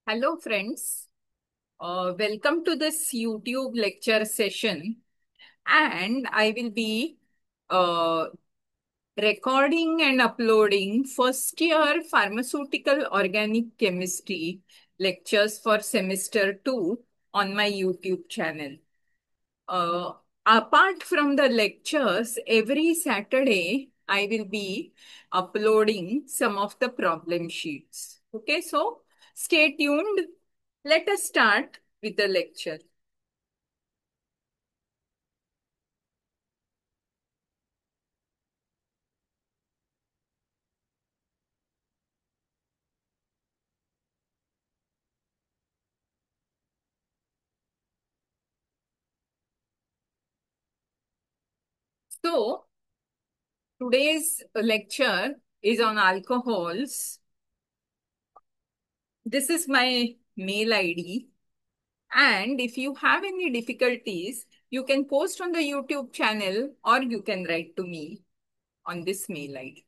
Hello, friends. Welcome to this YouTube lecture session. And I will be uh, recording and uploading first year pharmaceutical organic chemistry lectures for semester 2 on my YouTube channel. Uh, Apart from the lectures, every Saturday I will be uploading some of the problem sheets. Okay, so stay tuned. Let us start with the lecture. So, today's lecture is on alcohols. This is my mail ID. And if you have any difficulties, you can post on the YouTube channel or you can write to me on this mail ID.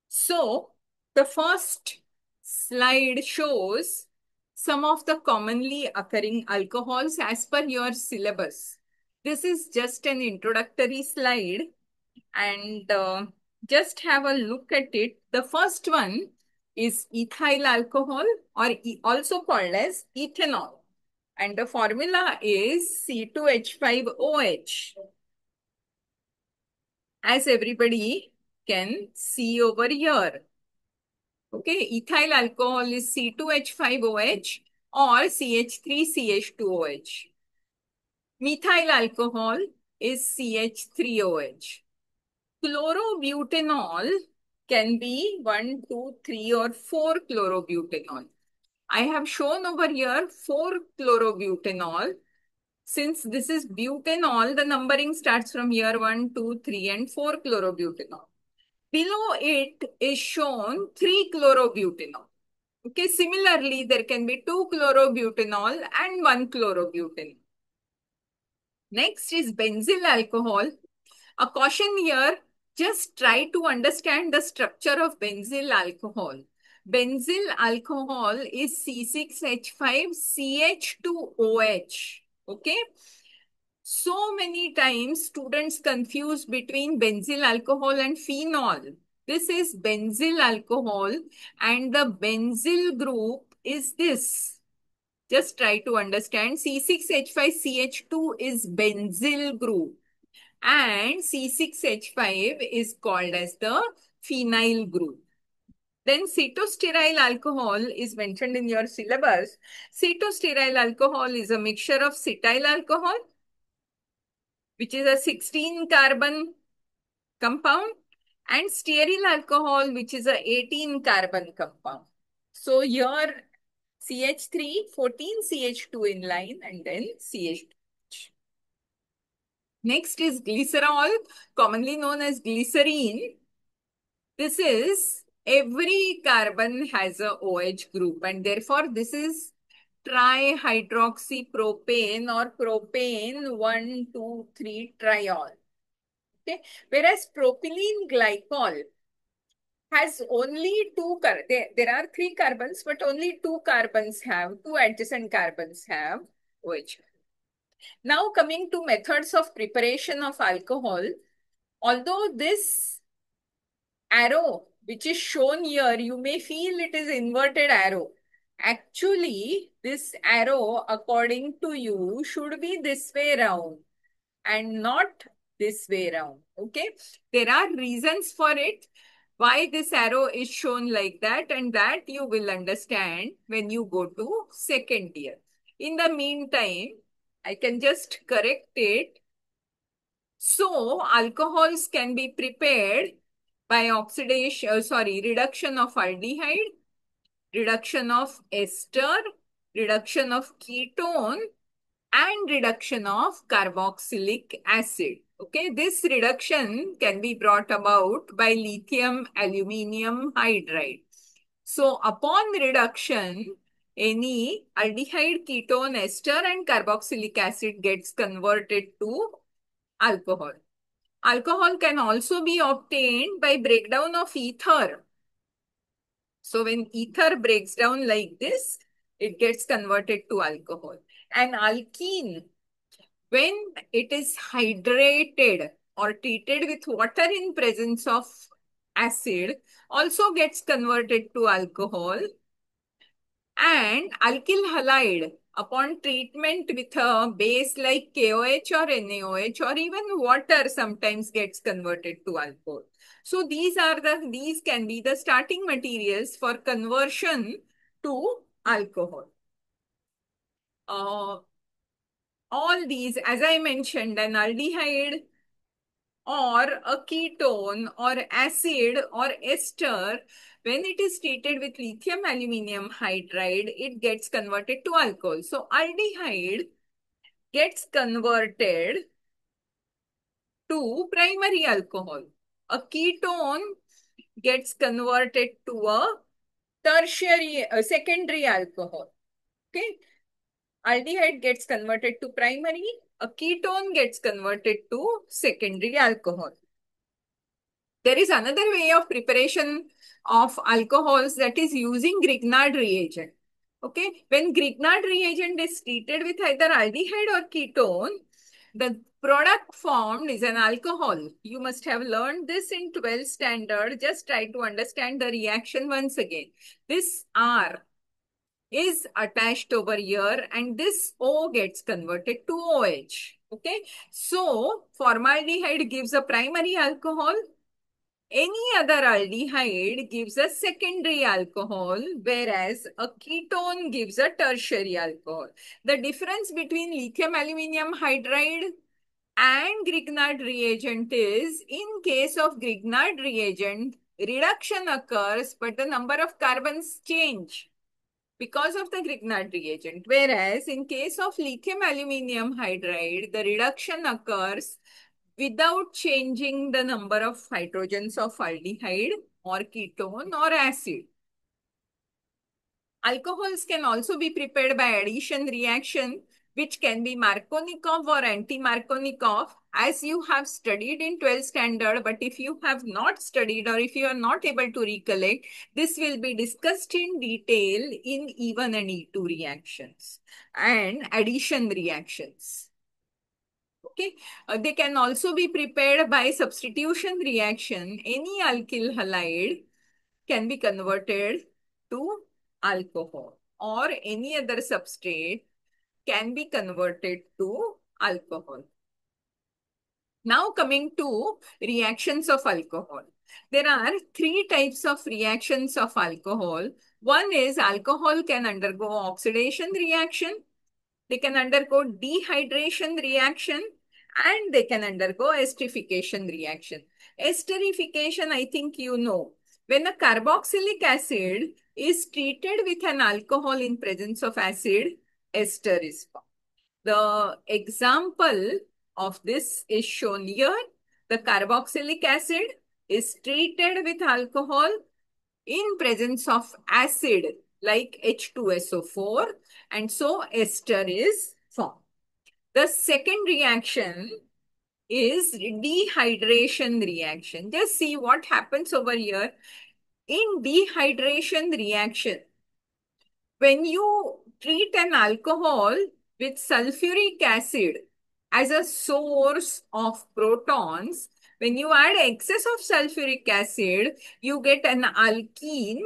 So, the first slide shows some of the commonly occurring alcohols as per your syllabus. This is just an introductory slide and just have a look at it. The first one is ethyl alcohol or also called as ethanol. And the formula is C2H5OH. As everybody can see over here. Okay, ethyl alcohol is C2H5OH or CH3CH2OH. Methyl alcohol is CH3OH. Chlorobutanol can be 1, 2, 3, or 4 chlorobutanol. I have shown over here 4 chlorobutanol. Since this is butanol, the numbering starts from here 1, 2, 3, and 4 chlorobutanol. Below it is shown 3 chlorobutanol. Okay, similarly, there can be 2 chlorobutanol and 1 chlorobutanol. Next is benzyl alcohol. A caution here, just try to understand the structure of benzyl alcohol. Benzyl alcohol is C6H5CH2OH. Okay. So many times students confuse between benzyl alcohol and phenol. This is benzyl alcohol and the benzyl group is this. Just try to understand C6H5CH2 is benzyl group and C6H5 is called as the phenyl group. Then cetostearyl alcohol is mentioned in your syllabus. Cetostearyl alcohol is a mixture of cetyl alcohol, which is a 16 carbon compound, and stearyl alcohol, which is a 18 carbon compound. So here CH3, 14 CH2 in line, and then CH2. Next is glycerol, commonly known as glycerine. This is every carbon has a OH group, and therefore this is trihydroxypropane or propane 1, 2, 3 triol. Okay. Whereas propylene glycol has only there are 3 carbons, but only 2 carbons have, 2 adjacent carbons have OH. Now coming to methods of preparation of alcohol, although this arrow which is shown here, you may feel it is inverted arrow. Actually, this arrow according to you should be this way around and not this way around. Okay, there are reasons for it why this arrow is shown like that, and that you will understand when you go to second year. In the meantime, I can just correct it. So alcohols can be prepared by reduction of aldehyde, reduction of ester, reduction of ketone, and reduction of carboxylic acid. Okay, this reduction can be brought about by lithium aluminium hydride. So upon reduction, any aldehyde, ketone, ester, and carboxylic acid gets converted to alcohol. Alcohol can also be obtained by breakdown of ether. So when ether breaks down like this, it gets converted to alcohol. And alkene, when it is hydrated or treated with water in presence of acid, also gets converted to alcohol. And alkyl halide, upon treatment with a base like KOH or NaOH or even water, sometimes gets converted to alcohol. So these can be the starting materials for conversion to alcohol. Uh, all these, as I mentioned, an aldehyde or a ketone or acid or ester, when it is treated with lithium aluminum hydride, it gets converted to alcohol. So aldehyde gets converted to primary alcohol. A ketone gets converted to a secondary alcohol. Okay. Aldehyde gets converted to primary. A ketone gets converted to secondary alcohol. There is another way of preparation of alcohols, that is using Grignard reagent. Okay, when Grignard reagent is treated with either aldehyde or ketone, the product formed is an alcohol. You must have learned this in 12th standard. Just try to understand the reaction once again. This R is attached over here and this O gets converted to OH. Okay, so formaldehyde gives a primary alcohol. Any other aldehyde gives a secondary alcohol, whereas a ketone gives a tertiary alcohol. The difference between lithium aluminum hydride and Grignard reagent is, in case of Grignard reagent, reduction occurs, but the number of carbons change because of the Grignard reagent. Whereas in case of lithium aluminum hydride, the reduction occurs without changing the number of hydrogens of aldehyde or ketone or acid. Alcohols can also be prepared by addition reaction, which can be Markovnikov or anti-Markovnikov, as you have studied in 12th standard. But if you have not studied or if you are not able to recollect, this will be discussed in detail in E1 and E2 reactions and addition reactions. Okay, they can also be prepared by substitution reaction. Any alkyl halide can be converted to alcohol, or any other substrate can be converted to alcohol. Now coming to reactions of alcohol. There are three types of reactions of alcohol. One is alcohol can undergo oxidation reaction, they can undergo dehydration reaction, and they can undergo esterification reaction. Esterification, I think you know. When a carboxylic acid is treated with an alcohol in presence of acid, ester is formed. The example of this is shown here. The carboxylic acid is treated with alcohol in presence of acid like H2SO4, and so ester is formed. The second reaction is dehydration reaction. Just see what happens over here. In dehydration reaction, when you treat an alcohol with sulfuric acid as a source of protons, when you add excess of sulfuric acid, you get an alkene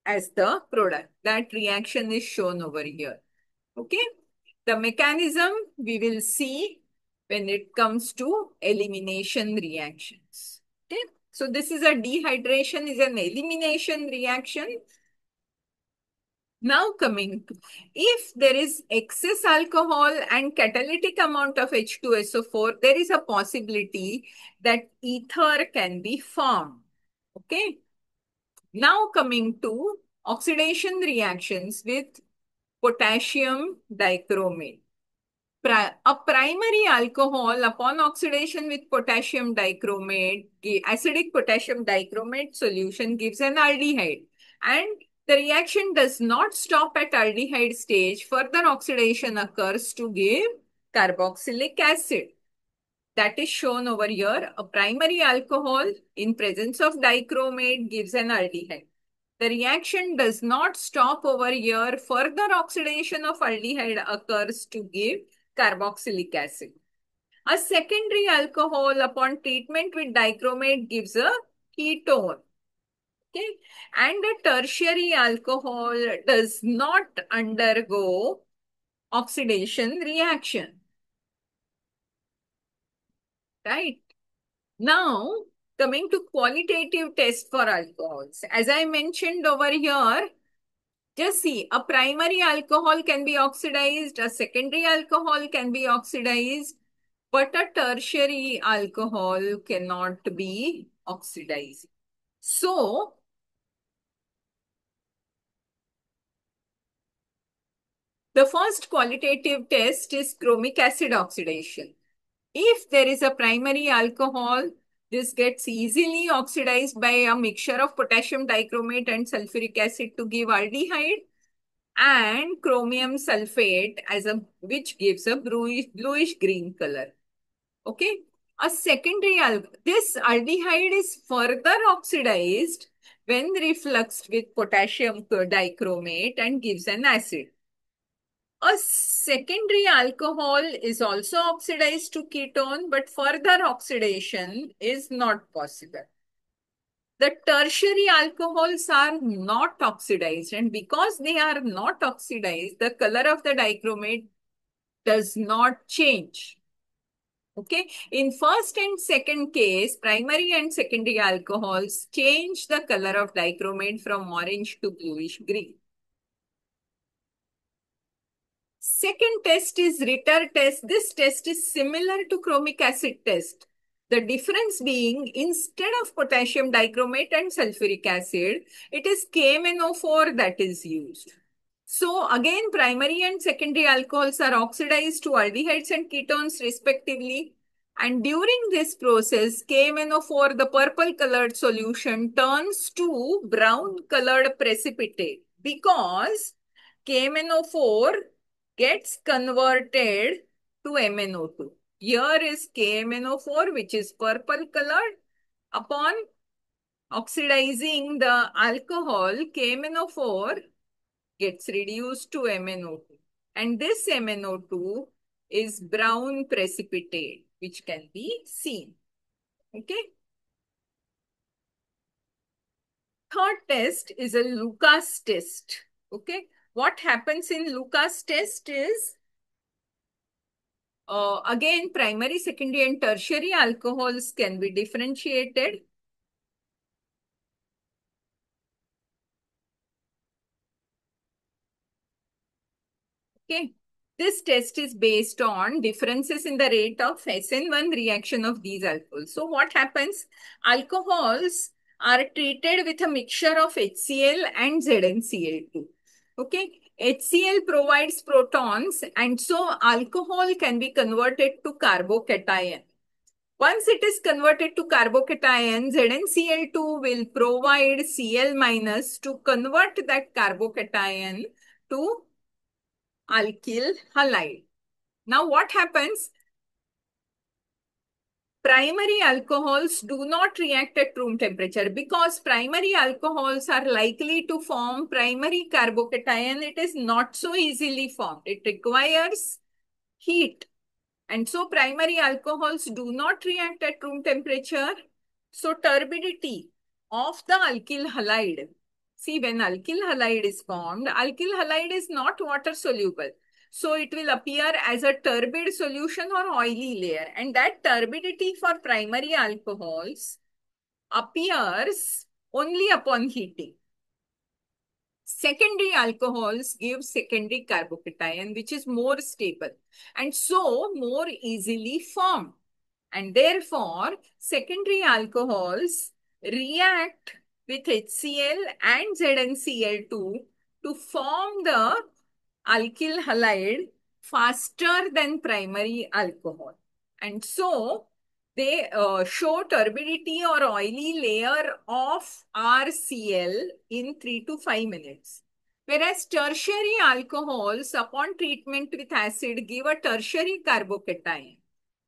as the product. That reaction is shown over here. Okay. The mechanism we will see when it comes to elimination reactions. Okay. So this is a dehydration, is an elimination reaction. Now coming to, if there is excess alcohol and catalytic amount of H2SO4, there is a possibility that ether can be formed. Okay. Now coming to oxidation reactions with potassium dichromate. A primary alcohol upon oxidation with potassium dichromate, acidic potassium dichromate solution gives an aldehyde. And the reaction does not stop at aldehyde stage. Further oxidation occurs to give carboxylic acid. That is shown over here. A primary alcohol in presence of dichromate gives an aldehyde. The reaction does not stop over here. Further oxidation of aldehyde occurs to give carboxylic acid. A secondary alcohol upon treatment with dichromate gives a ketone. Okay. And a tertiary alcohol does not undergo oxidation reaction. Right. Now, coming to qualitative test for alcohols. As I mentioned over here, just see, a primary alcohol can be oxidized, a secondary alcohol can be oxidized, but a tertiary alcohol cannot be oxidized. So, the first qualitative test is chromic acid oxidation. If there is a primary alcohol, this gets easily oxidized by a mixture of potassium dichromate and sulfuric acid to give aldehyde, and chromium sulfate as a which gives a bluish green color. Okay. A secondary this aldehyde is further oxidized when refluxed with potassium dichromate and gives an acid. A secondary alcohol is also oxidized to ketone, but further oxidation is not possible. The tertiary alcohols are not oxidized, and because they are not oxidized, the color of the dichromate does not change. Okay. In first and second case, primary and secondary alcohols change the color of dichromate from orange to bluish green. Second test is Ritter test. This test is similar to chromic acid test. The difference being, instead of potassium dichromate and sulfuric acid, it is KMnO4 that is used. So again, primary and secondary alcohols are oxidized to aldehydes and ketones respectively. And during this process, KMnO4, the purple colored solution, turns to brown colored precipitate because KMnO4 gets converted to MnO2. Here is KMnO4, which is purple colored. Upon oxidizing the alcohol, KMnO4 gets reduced to MnO2. And this MnO2 is brown precipitate, which can be seen. Okay. Third test is a Lucas test. Okay. What happens in Lucas test is, again, primary, secondary, and tertiary alcohols can be differentiated. Okay. This test is based on differences in the rate of SN1 reaction of these alcohols. So what happens? Alcohols are treated with a mixture of HCl and ZnCl2. Okay. HCl provides protons, and so alcohol can be converted to carbocation. Once it is converted to carbocation, ZnCl2 will provide Cl minus to convert that carbocation to alkyl halide. Now what happens? Primary alcohols do not react at room temperature because primary alcohols are likely to form primary carbocation. It is not so easily formed. It requires heat. And so primary alcohols do not react at room temperature. So turbidity of the alkyl halide. See, when alkyl halide is formed, alkyl halide is not water soluble. So it will appear as a turbid solution or oily layer. And that turbidity for primary alcohols appears only upon heating. Secondary alcohols give secondary carbocation, which is more stable and so more easily formed. And therefore, secondary alcohols react with HCl and ZnCl2 to form the alkyl halide faster than primary alcohol. And so, they show turbidity or oily layer of RCl in 3 to 5 minutes. Whereas tertiary alcohols upon treatment with acid give a tertiary carbocation.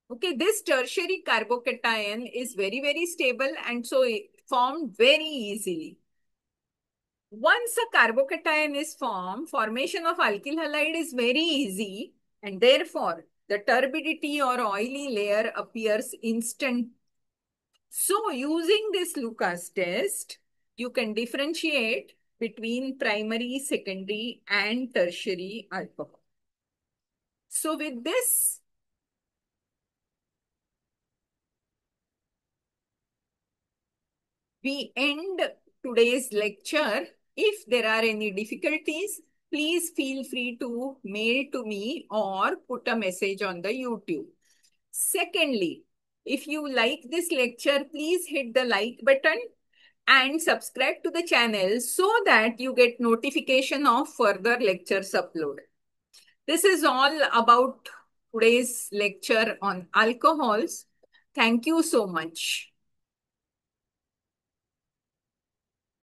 Okay, this tertiary carbocation is very, very stable and so formed very easily. Once a carbocation is formed, formation of alkyl halide is very easy, and therefore the turbidity or oily layer appears instant. So, using this Lucas test, you can differentiate between primary, secondary, and tertiary alcohol. So, with this, we end today's lecture. If there are any difficulties, please feel free to mail to me or put a message on the YouTube. Secondly, if you like this lecture, please hit the like button and subscribe to the channel so that you get notification of further lectures upload. This is all about today's lecture on alcohols. Thank you so much.